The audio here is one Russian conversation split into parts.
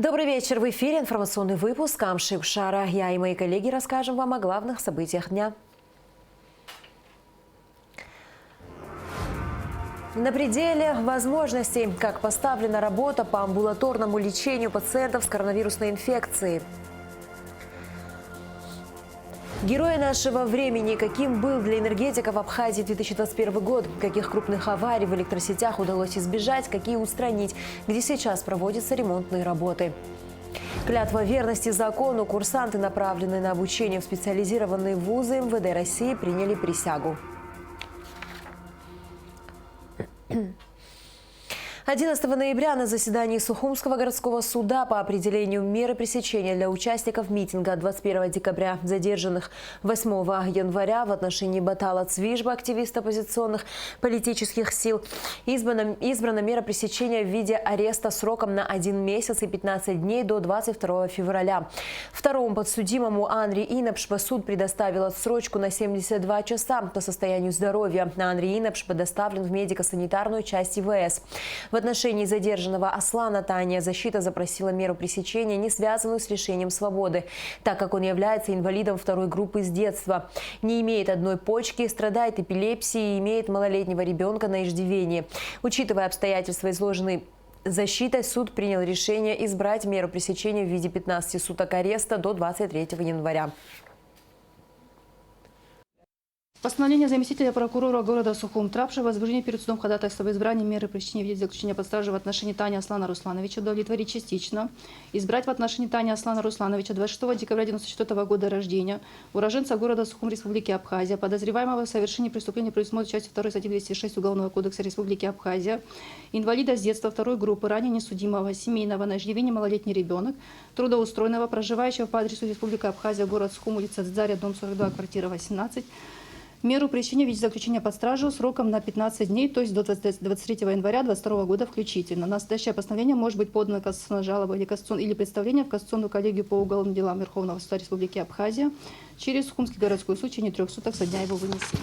Добрый вечер. В эфире информационный выпуск Амши Ушара. Я и мои коллеги расскажем вам о главных событиях дня. На пределе возможностей, как поставлена работа по амбулаторному лечению пациентов с коронавирусной инфекцией. Герои нашего времени. Каким был для энергетиков Абхазии 2021 год? Каких крупных аварий в электросетях удалось избежать? Какие устранить? Где сейчас проводятся ремонтные работы? Клятва верности закону. Курсанты, направленные на обучение в специализированные вузы МВД России, приняли присягу. 11 ноября на заседании Сухумского городского суда по определению меры пресечения для участников митинга 21 декабря, задержанных 8 января в отношении Батала Цвижба, активиста оппозиционных политических сил, избрана мера пресечения в виде ареста сроком на 1 месяц и 15 дней до 22 февраля. Второму подсудимому Анри Инапшпа суд предоставил отсрочку на 72 часа по состоянию здоровья. Анри Инапшпа доставлен в медико-санитарную часть ИВС. В отношении задержанного Аслана Таня защита запросила меру пресечения, не связанную с лишением свободы, так как он является инвалидом второй группы с детства, не имеет одной почки, страдает эпилепсией и имеет малолетнего ребенка на иждивении. Учитывая обстоятельства, изложенные защитой, суд принял решение избрать меру пресечения в виде 15 суток ареста до 23 января. Постановление заместителя прокурора города Сухум Трапша о возбуждении перед судом ходатайства об избрании меры пресечения в виде заключения под стражу в отношении Тани Аслана Руслановича удовлетворить частично. Избрать в отношении Тани Аслана Руслановича 26 декабря 1994 года рождения, уроженца города Сухум Республики Абхазия, подозреваемого в совершении преступления предусмотренного частью 2 статьи 206 Уголовного кодекса Республики Абхазия, инвалида с детства второй группы, ранее несудимого, семейного, на иждивении малолетний ребенок, трудоустроенного, проживающего по адресу Республика Абхазия, город Сухум, улица Дзаря, дом 42, квартира 18, меру пресечения в виде заключения под стражу сроком на 15 дней, то есть до 23 января 2022 года включительно. Настоящее постановление может быть подано кассационной жалобой или представление в Кассационную коллегию по уголовным делам Верховного суда Республики Абхазия через Сухумский городской суд в течение 3 суток со дня его вынесения.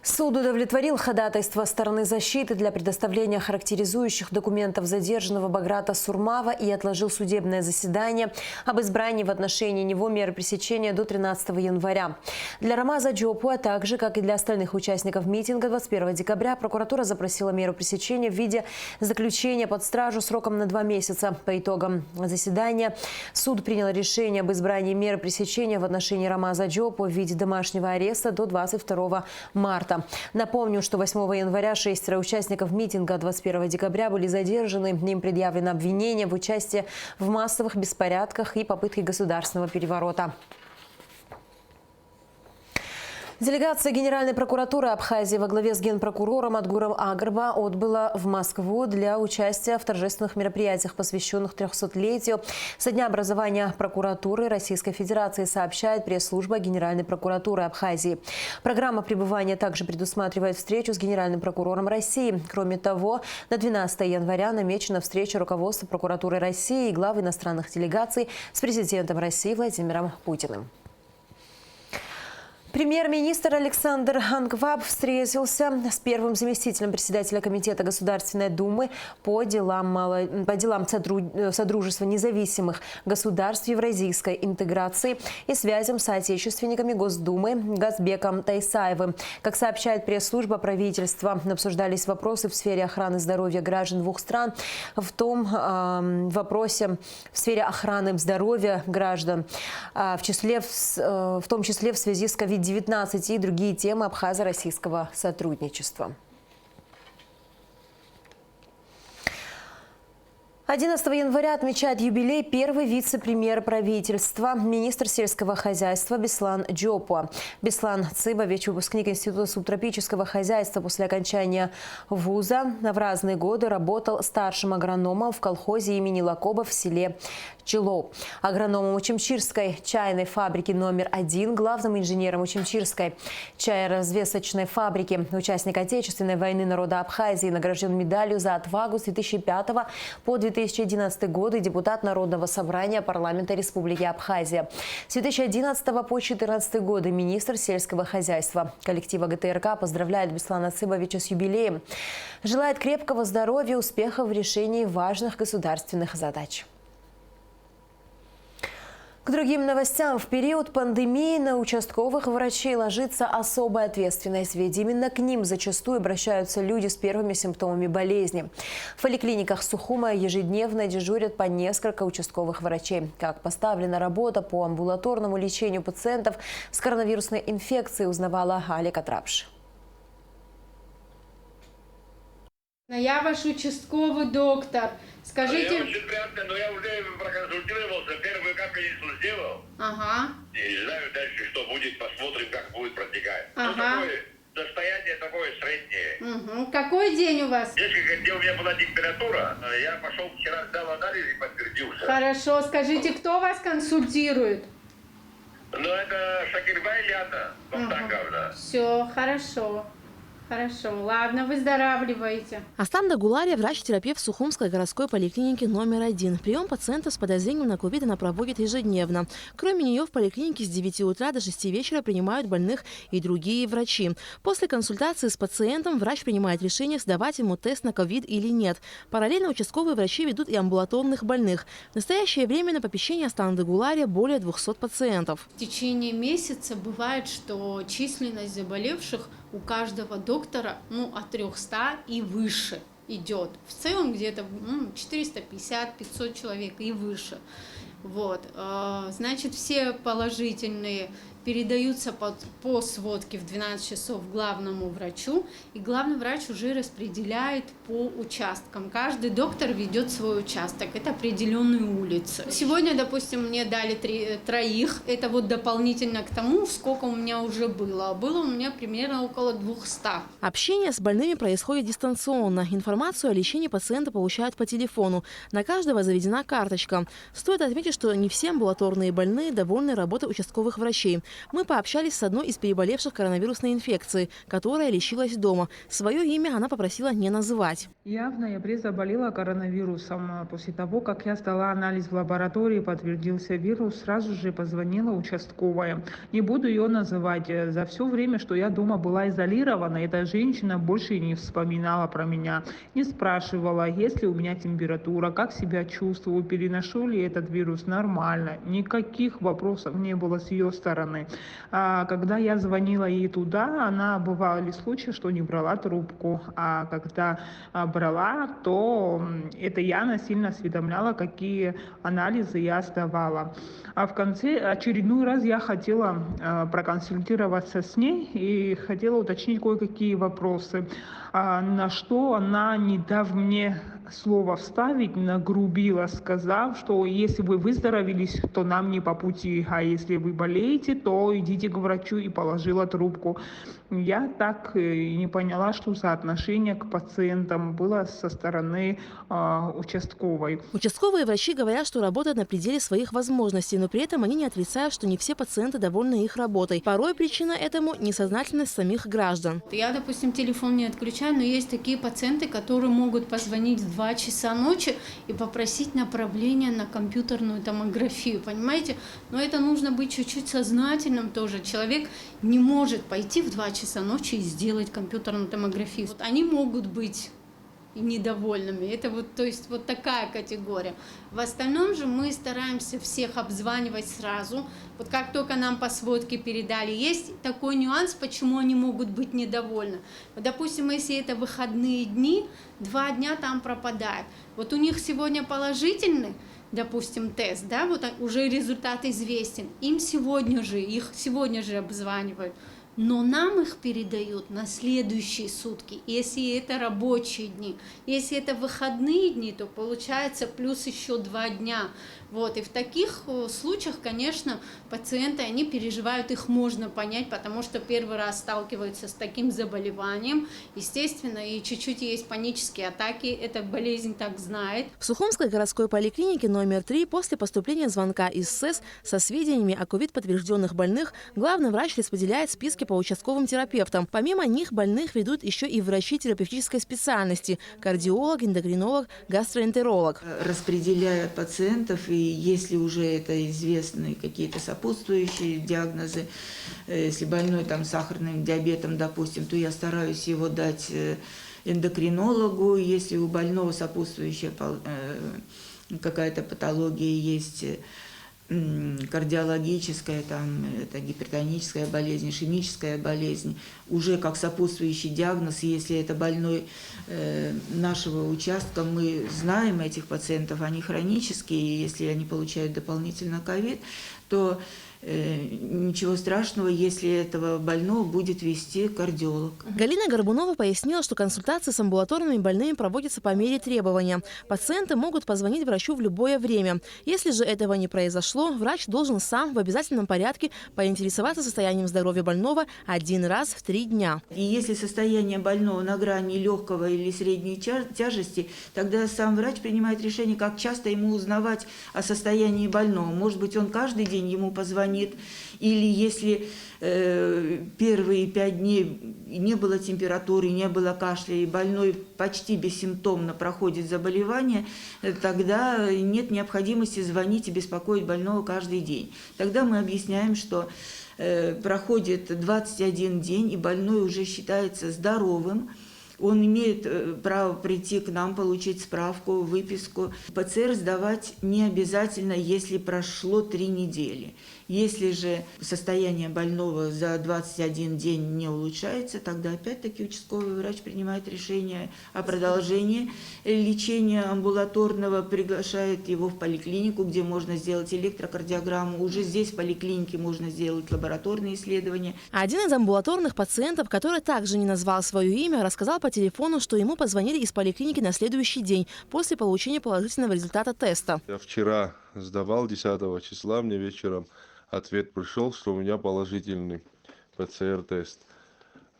Суд удовлетворил ходатайство стороны защиты для предоставления характеризующих документов задержанного Баграта Сурмава и отложил судебное заседание об избрании в отношении него меры пресечения до 13 января. Для Рамаза Джопу, а также, как и для остальных участников митинга 21 декабря, прокуратура запросила меру пресечения в виде заключения под стражу сроком на 2 месяца. По итогам заседания суд принял решение об избрании меры пресечения в отношении Рамаза Джопу в виде домашнего ареста до 22 марта. Напомню, что 8 января 6 участников митинга 21 декабря были задержаны. Им предъявлено обвинение в участии в массовых беспорядках и попытке государственного переворота. Делегация Генеральной прокуратуры Абхазии во главе с генпрокурором Адгуром Агарба отбыла в Москву для участия в торжественных мероприятиях, посвященных 300-летию со дня образования прокуратуры Российской Федерации, сообщает пресс-служба Генеральной прокуратуры Абхазии. Программа пребывания также предусматривает встречу с Генеральным прокурором России. Кроме того, на 12 января намечена встреча руководства прокуратуры России и глав иностранных делегаций с президентом России Владимиром Путиным. Премьер-министр Александр Ангваб встретился с первым заместителем председателя Комитета Государственной Думы по делам Содружества независимых государств евразийской интеграции и связям с соотечественниками Госдумы Газбеком Тайсаевым. Как сообщает пресс-служба правительства, обсуждались вопросы в сфере охраны здоровья граждан двух стран, в том числе в связи с COVID-19 и другие темы абхазо-российского сотрудничества. 11 января отмечает юбилей первый вице-премьер правительства, министр сельского хозяйства Беслан Джопу. Беслан Цыбович, выпускник Института субтропического хозяйства, после окончания вуза в разные годы работал старшим агрономом в колхозе имени Лакоба в селе пчелов. Агрономом Учимчирской чайной фабрики номер 1, главным инженером Учимчирской чайоразвесочной фабрики, участник Отечественной войны народа Абхазии, награжден медалью за отвагу с 2005 по 2011 годы, депутат Народного собрания парламента Республики Абхазия. С 2011 по 2014 годы министр сельского хозяйства. Коллектива ГТРК поздравляет Беслана Цыбовича с юбилеем. Желает крепкого здоровья, успехов в решении важных государственных задач. К другим новостям. В период пандемии на участковых врачей ложится особая ответственность, ведь именно к ним зачастую обращаются люди с первыми симптомами болезни. В поликлиниках Сухума ежедневно дежурят по несколько участковых врачей. Как поставлена работа по амбулаторному лечению пациентов с коронавирусной инфекцией, узнавала Алика Трапш. Я ваш участковый доктор. Скажите... Я очень приятно, но я уже проконсультировался, первую капельницу сделал. Ага. Не знаю дальше, что будет, посмотрим, как будет протекать. Ага. Ну, такое состояние такое среднее. Угу. Какой день у вас? Несколько дней у меня была температура. Я пошел вчера, сдал анализ и подтвердился. Хорошо. Скажите, кто вас консультирует? Ну, это Шакирбай Ляна Вахтанговна. Все, хорошо. Хорошо. Ладно, выздоравливаете. Астан Дагулария – врач-терапевт Сухумской городской поликлиники номер 1. Прием пациентов с подозрением на ковид она проводит ежедневно. Кроме нее в поликлинике с 9 утра до 6 вечера принимают больных и другие врачи. После консультации с пациентом врач принимает решение, сдавать ему тест на ковид или нет. Параллельно участковые врачи ведут и амбулаторных больных. В настоящее время на попечении Астан Дагулария более 200 пациентов. В течение месяца бывает, что численность заболевших у каждого доктора от 300 и выше идет. В целом где-то 450-500 человек и выше. Вот. Значит, все положительные передаются по сводке в 12 часов главному врачу, и главный врач уже распределяет по участкам. Каждый доктор ведет свой участок, это определенные улицы. Сегодня, допустим, мне дали троих, это вот дополнительно к тому, сколько у меня уже было. Было у меня примерно около 200. Общение с больными происходит дистанционно. Информацию о лечении пациента получают по телефону. На каждого заведена карточка. Стоит отметить, что не все амбулаторные больные довольны работой участковых врачей. Мы пообщались с одной из переболевших коронавирусной инфекцией, которая лечилась дома. Свое имя она попросила не называть. Я в ноябре заболела коронавирусом. После того, как я сдала анализ в лаборатории, подтвердился вирус, сразу же позвонила участковая. Не буду ее называть. За все время, что я дома была изолирована, эта женщина больше не вспоминала про меня. Не спрашивала, есть ли у меня температура, как себя чувствую, переношу ли этот вирус нормально. Никаких вопросов не было с ее стороны. Когда я звонила ей туда, она бывали случаи, что не брала трубку. А когда брала, то это я насильно осведомляла, какие анализы я сдавала. А в конце очередной раз я хотела проконсультироваться с ней и хотела уточнить кое-какие вопросы. На что она, не дав мне слово вставить, нагрубила, сказав, что если вы выздоровелись, то нам не по пути, а если вы болеете, то идите к врачу, и положила трубку. Я так и не поняла, что за отношение к пациентам было со стороны участковой. Участковые врачи говорят, что работают на пределе своих возможностей, но при этом они не отрицают, что не все пациенты довольны их работой. Порой причина этому – несознательность самих граждан. Я, допустим, телефон не отключаю, но есть такие пациенты, которые могут позвонить в 2 часа ночи и попросить направление на компьютерную томографию, понимаете? Но это нужно быть чуть-чуть сознательным тоже. Человек не может пойти в 2 часа ночи и сделать компьютерную томографию. Вот они могут быть и недовольными. Это то есть такая категория. В остальном же мы стараемся всех обзванивать сразу. Вот как только нам по сводке передали, есть такой нюанс, почему они могут быть недовольны. Вот, допустим, если это выходные дни, 2 дня там пропадает. Вот у них сегодня положительный, допустим, тест, уже результат известен. Их сегодня же обзванивают. но нам их передают на следующие сутки, если это рабочие дни. Если это выходные дни, то получается плюс еще 2 дня. Вот. И в таких случаях, конечно, пациенты, они переживают, их можно понять, потому что первый раз сталкиваются с таким заболеванием, естественно, и чуть-чуть есть панические атаки, эта болезнь так знает. В Сухумской городской поликлинике номер 3 после поступления звонка из СЭС со сведениями о ковид-подтвержденных больных главный врач распределяет списки по участковым терапевтам. Помимо них больных ведут еще и врачи терапевтической специальности – кардиолог, эндокринолог, гастроэнтеролог. Распределяя пациентов, и если уже это известны какие-то сопутствующие диагнозы, если больной там сахарным диабетом, допустим, то я стараюсь его дать эндокринологу. Если у больного сопутствующая какая-то патология есть, кардиологическая, там, это гипертоническая болезнь, ишемическая болезнь, уже как сопутствующий диагноз, если это больной нашего участка, мы знаем этих пациентов, они хронические, и если они получают дополнительно ковид, то ничего страшного, если этого больного будет вести кардиолог. Галина Горбунова пояснила, что консультации с амбулаторными больными проводятся по мере требования. Пациенты могут позвонить врачу в любое время. Если же этого не произошло, врач должен сам в обязательном порядке поинтересоваться состоянием здоровья больного 1 раз в 3 дня. И если состояние больного на грани легкого или средней тяжести, тогда сам врач принимает решение, как часто ему узнавать о состоянии больного. Может быть, он каждый день ему позвонит, или если первые 5 дней не было температуры, не было кашля, и больной почти бессимптомно проходит заболевание, тогда нет необходимости звонить и беспокоить больного каждый день. Тогда мы объясняем, что проходит 21 день, и больной уже считается здоровым. Он имеет право прийти к нам, получить справку, выписку. ПЦР сдавать не обязательно, если прошло 3 недели. Если же состояние больного за 21 день не улучшается, тогда опять-таки участковый врач принимает решение о продолжении лечения амбулаторного, приглашает его в поликлинику, где можно сделать электрокардиограмму. Уже здесь в поликлинике можно сделать лабораторные исследования. Один из амбулаторных пациентов, который также не назвал свое имя, рассказал по телефону, что ему позвонили из поликлиники на следующий день после получения положительного результата теста. Я вчера сдавал 10 числа, мне вечером ответ пришел, что у меня положительный ПЦР-тест.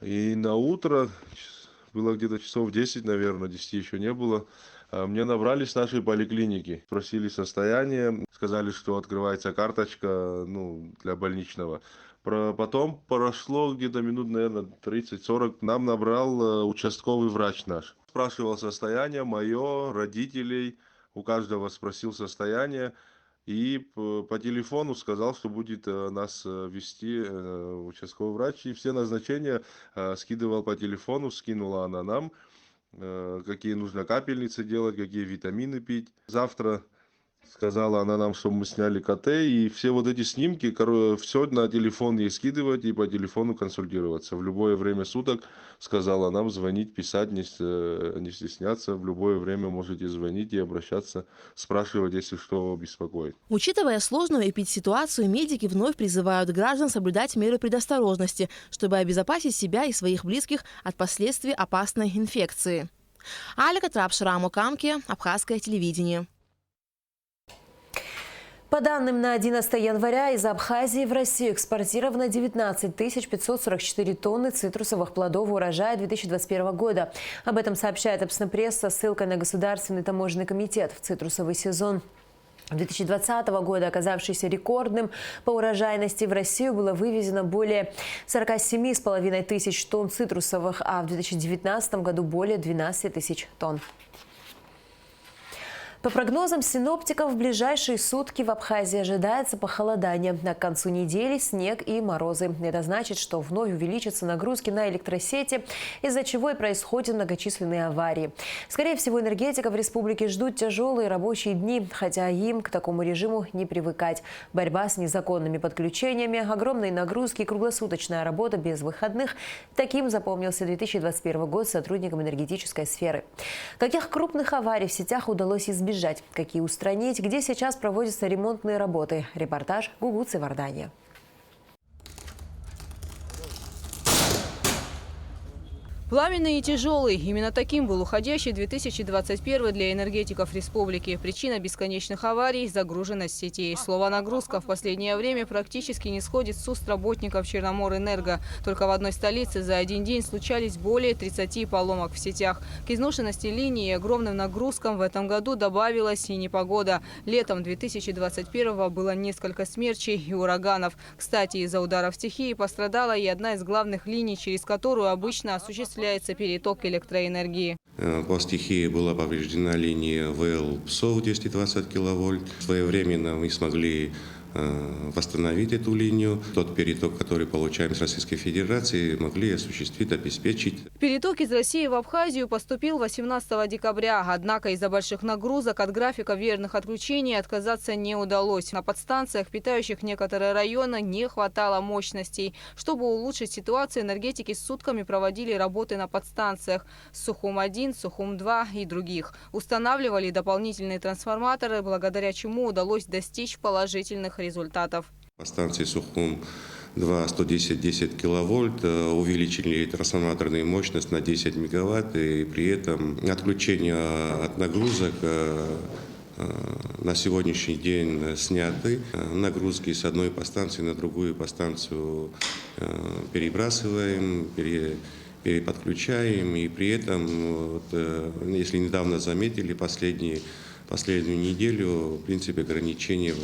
И на утро, было где-то часов 10, наверное, 10 еще не было, мне набрали с нашей поликлиники, спросили состояние, сказали, что открывается карточка для больничного. Потом прошло где-то минут, наверное, 30-40, нам набрал участковый врач наш. Спрашивал состояние мое, родителей, у каждого спросил состояние. И по телефону сказал, что будет нас вести участковый врач. И все назначения скидывал по телефону, скинула она нам, какие нужно капельницы делать, какие витамины пить. Завтра сказала она нам, что мы сняли КТ, и все вот эти снимки, все на телефон ей скидывать и по телефону консультироваться. В любое время суток, сказала нам, звонить, писать, не стесняться. В любое время можете звонить и обращаться, спрашивать, если что беспокоит. Учитывая сложную эпидситуацию, медики вновь призывают граждан соблюдать меры предосторожности, чтобы обезопасить себя и своих близких от последствий опасной инфекции. Алика Трапшрамо Камки, Абхазское телевидение. По данным на 11 января, из Абхазии в Россию экспортировано 19 544 тонны цитрусовых плодов урожая 2021 года. Об этом сообщает Апснепресс со ссылкой на Государственный таможенный комитет. В цитрусовый сезон 2020 года, оказавшийся рекордным по урожайности, в Россию было вывезено более 47,5 тысяч тонн цитрусовых, а в 2019 году более 12 тысяч тонн. По прогнозам синоптиков, в ближайшие сутки в Абхазии ожидается похолодание. А к концу недели снег и морозы. Это значит, что вновь увеличатся нагрузки на электросети, из-за чего и происходят многочисленные аварии. Скорее всего, энергетиков республики ждут тяжелые рабочие дни, хотя им к такому режиму не привыкать. Борьба с незаконными подключениями, огромные нагрузки и круглосуточная работа без выходных. Таким запомнился 2021 год сотрудникам энергетической сферы. Каких крупных аварий в сетях удалось избежать? Какие устранить? Где сейчас проводятся ремонтные работы? Репортаж Гугуцы Варданья. Пламенный и тяжелый. Именно таким был уходящий 2021 для энергетиков республики. Причина бесконечных аварий – загруженность сетей. Слово «нагрузка» в последнее время практически не сходит с уст работников Черноморэнерго. Только в одной столице за один день случались более 30 поломок в сетях. К изношенности линии и огромным нагрузкам в этом году добавилась и непогода. Летом 2021 было несколько смерчей и ураганов. Кстати, из-за ударов стихии пострадала и одна из главных линий, через которую обычно осуществляется переток электроэнергии. По стихии была повреждена линия ВЛ ПСОВ 220 киловольт. Своевременно мы смогли восстановить эту линию. Тот переток, который получаем с Российской Федерации, могли осуществить, обеспечить. Переток из России в Абхазию поступил 18 декабря. Однако из-за больших нагрузок от графика веерных отключений отказаться не удалось. На подстанциях, питающих некоторые районы, не хватало мощностей. Чтобы улучшить ситуацию, энергетики сутками проводили работы на подстанциях Сухум-1, Сухум-2 и других. Устанавливали дополнительные трансформаторы, благодаря чему удалось достичь положительных результатов. По станции Сухум-2 110 киловольт увеличили трансформаторную мощность на 10 мегаватт, и при этом отключение от нагрузок на сегодняшний день сняты. Нагрузки с одной подстанции на другую подстанцию перебрасываем, переподключаем, и при этом, если недавно заметили, последнюю неделю, в принципе, ограничения,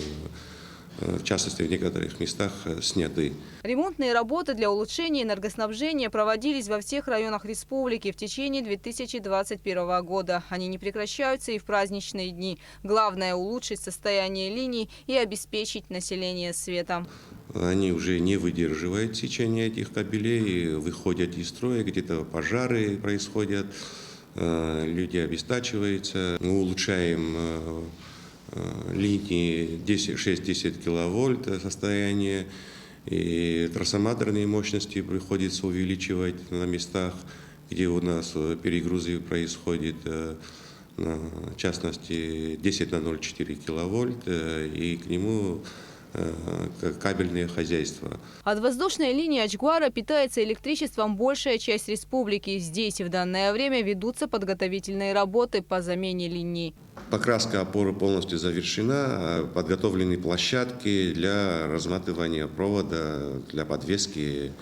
в частности, в некоторых местах сняты. Ремонтные работы для улучшения энергоснабжения проводились во всех районах республики в течение 2021 года. Они не прекращаются и в праздничные дни. Главное – улучшить состояние линий и обеспечить население светом. Они уже не выдерживают сечения этих кабелей, выходят из строя, где-то пожары происходят, люди обестачиваются. Мы улучшаем линии 6-10 киловольт состояние, и трансформаторные мощности приходится увеличивать на местах, где у нас перегрузы происходят, в частности 10 на 0,4 киловольт, и к нему кабельное хозяйство. От воздушной линии Ачгуара питается электричеством большая часть республики. Здесь в данное время ведутся подготовительные работы по замене линий. Покраска опоры полностью завершена, подготовлены площадки для разматывания провода, для подвески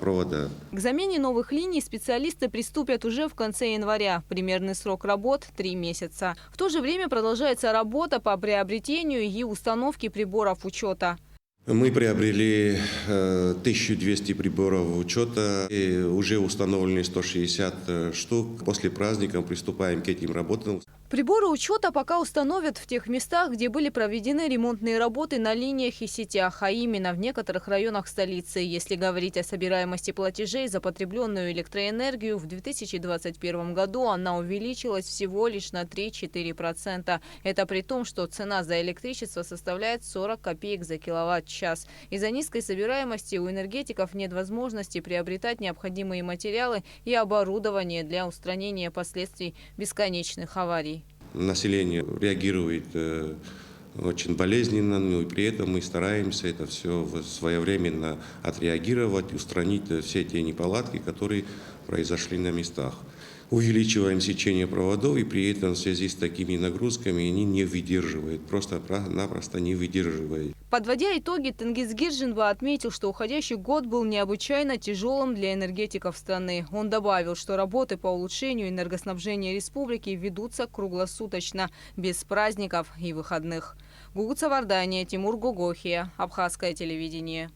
провода. К замене новых линий специалисты приступят уже в конце января. Примерный срок работ – 3 месяца. В то же время продолжается работа по приобретению и установке приборов учета. Мы приобрели 1200 приборов учета, и уже установлены 160 штук. После праздника приступаем к этим работам. Приборы учета пока установят в тех местах, где были проведены ремонтные работы на линиях и сетях, а именно в некоторых районах столицы. Если говорить о собираемости платежей за потребленную электроэнергию, в 2021 году она увеличилась всего лишь на 3-4%. Это при том, что цена за электричество составляет 40 копеек за киловатт-час. Из-за низкой собираемости у энергетиков нет возможности приобретать необходимые материалы и оборудование для устранения последствий бесконечных аварий. Население реагирует очень болезненно, но и при этом мы стараемся это все своевременно отреагировать, устранить все те неполадки, которые произошли на местах. Увеличиваем сечение проводов, и при этом в связи с такими нагрузками они не выдерживают, просто-напросто не выдерживают. Подводя итоги, Тенгиз Гиржинба отметил, что уходящий год был необычайно тяжелым для энергетиков страны. Он добавил, что работы по улучшению энергоснабжения республики ведутся круглосуточно, без праздников и выходных. Гугуца Вардания, Тимур Гугохия, Абхазское телевидение.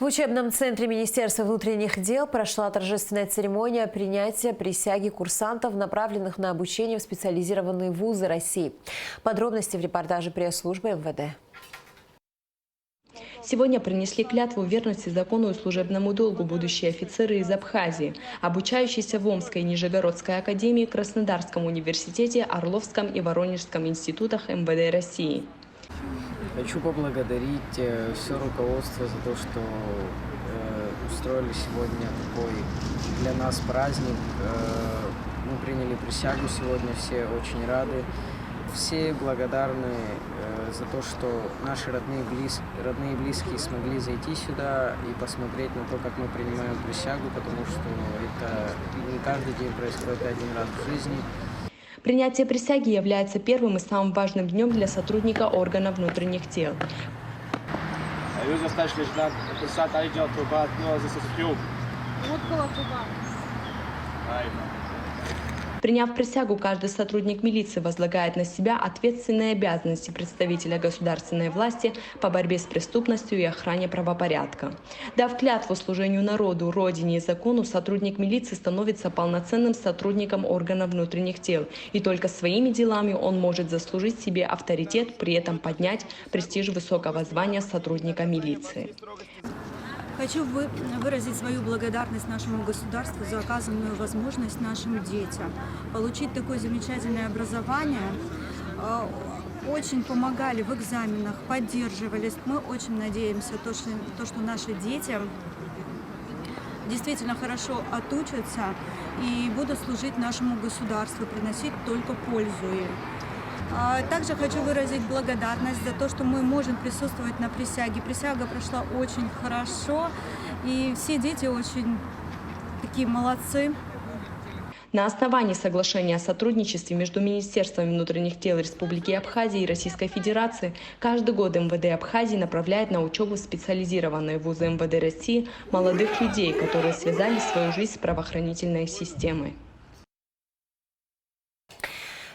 В учебном центре Министерства внутренних дел прошла торжественная церемония принятия присяги курсантов, направленных на обучение в специализированные вузы России. Подробности в репортаже пресс-службы МВД. Сегодня принесли клятву верности закону и служебному долгу будущие офицеры из Абхазии, обучающиеся в Омской и Нижегородской академии, Краснодарском университете, Орловском и Воронежском институтах МВД России. Хочу поблагодарить все руководство за то, что устроили сегодня такой для нас праздник. Мы приняли присягу сегодня, все очень рады. все благодарны за то, что наши родные и близкие смогли зайти сюда и посмотреть на то, как мы принимаем присягу, потому что это не каждый день происходит, один раз в жизни. Принятие присяги является первым и самым важным днем для сотрудника органов внутренних дел. Приняв присягу, каждый сотрудник милиции возлагает на себя ответственные обязанности представителя государственной власти по борьбе с преступностью и охране правопорядка. Дав клятву служению народу, родине и закону, сотрудник милиции становится полноценным сотрудником органов внутренних дел. И только своими делами он может заслужить себе авторитет, при этом поднять престиж высокого звания сотрудника милиции. Хочу выразить свою благодарность нашему государству за оказанную возможность нашим детям получить такое замечательное образование. Очень помогали в экзаменах, поддерживались. Мы очень надеемся, что наши дети действительно хорошо отучатся и будут служить нашему государству, приносить только пользу им. Также хочу выразить благодарность за то, что мы можем присутствовать на присяге. Присяга прошла очень хорошо, и все дети очень такие молодцы. На основании соглашения о сотрудничестве между Министерством внутренних дел Республики Абхазия и Российской Федерации каждый год МВД Абхазии направляет на учебу в специализированные вузы МВД России молодых людей, которые связали свою жизнь с правоохранительной системой.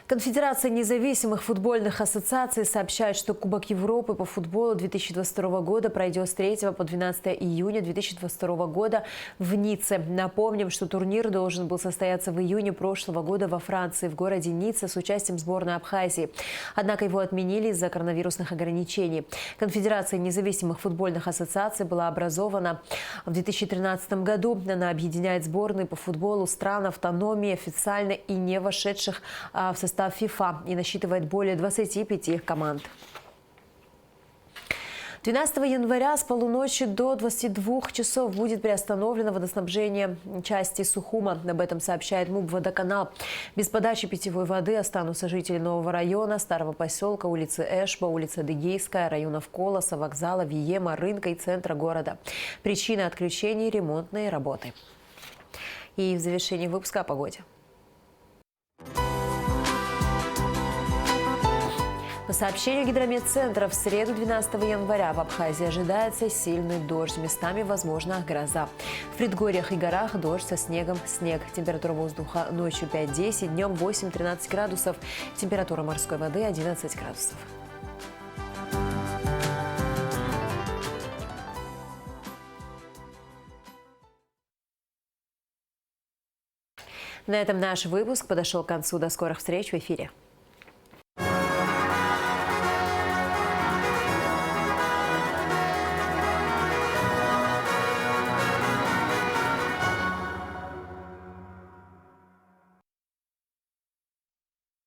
Конфедерация независимых футбольных ассоциаций сообщает, что Кубок Европы по футболу 2022 года пройдет с 3 по 12 июня 2022 года в Ницце. Напомним, что турнир должен был состояться в июне прошлого года во Франции, в городе Ницца, с участием сборной Абхазии. Однако его отменили из-за коронавирусных ограничений. Конфедерация независимых футбольных ассоциаций была образована в 2013 году. Она объединяет сборные по футболу стран автономии, официально и не вошедших в состав ФИФА, и насчитывает более 25 команд. 12 января с полуночи до 22 часов будет приостановлено водоснабжение части Сухума. Об этом сообщает МУП «Водоканал». Без подачи питьевой воды останутся жители нового района, старого поселка, улицы Эшба, улица Дегейская, районов Колоса, вокзала, Виема, рынка и центра города. Причина отключения – ремонтные работы. И в завершении выпуска о погоде. По сообщению гидрометцентра, в среду 12 января в Абхазии ожидается сильный дождь. Местами возможна гроза. В предгорьях и горах дождь со снегом. Снег. Температура воздуха ночью 5-10, днем 8-13 градусов. Температура морской воды 11 градусов. На этом наш выпуск подошел к концу. До скорых встреч в эфире.